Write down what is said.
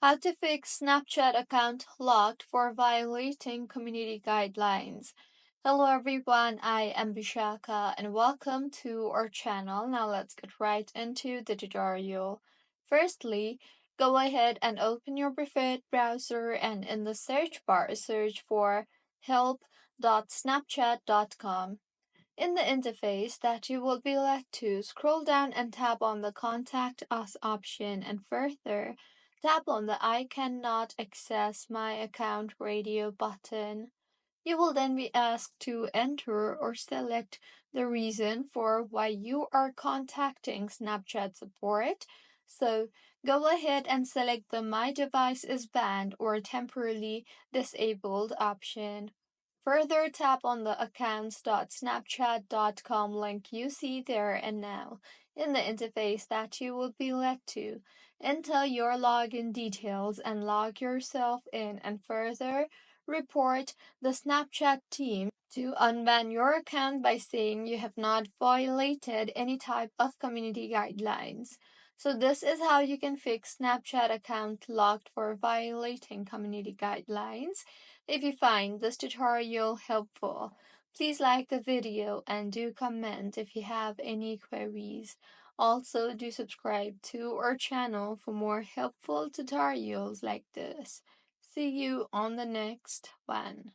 How to fix Snapchat account locked for violating community guidelines. Hello everyone, I am Bishaka and welcome to our channel. Now let's get right into the tutorial. Firstly, go ahead and open your preferred browser and in the search bar search for help.snapchat.com. In the interface that you will be led to, scroll down and tap on the Contact Us option and further tap on the I cannot access my account radio button. You will then be asked to enter or select the reason for why you are contacting Snapchat support. So go ahead and select the My device is banned or temporarily disabled option. Further tap on the accounts.snapchat.com link you see there and now in the interface that you will be led to. Enter your login details and log yourself in and further report the Snapchat team to unban your account by saying you have not violated any type of community guidelines. So this is how you can fix Snapchat account locked for violating community guidelines. If you find this tutorial helpful, please like the video and do comment if you have any queries. Also, do subscribe to our channel for more helpful tutorials like this. See you on the next one.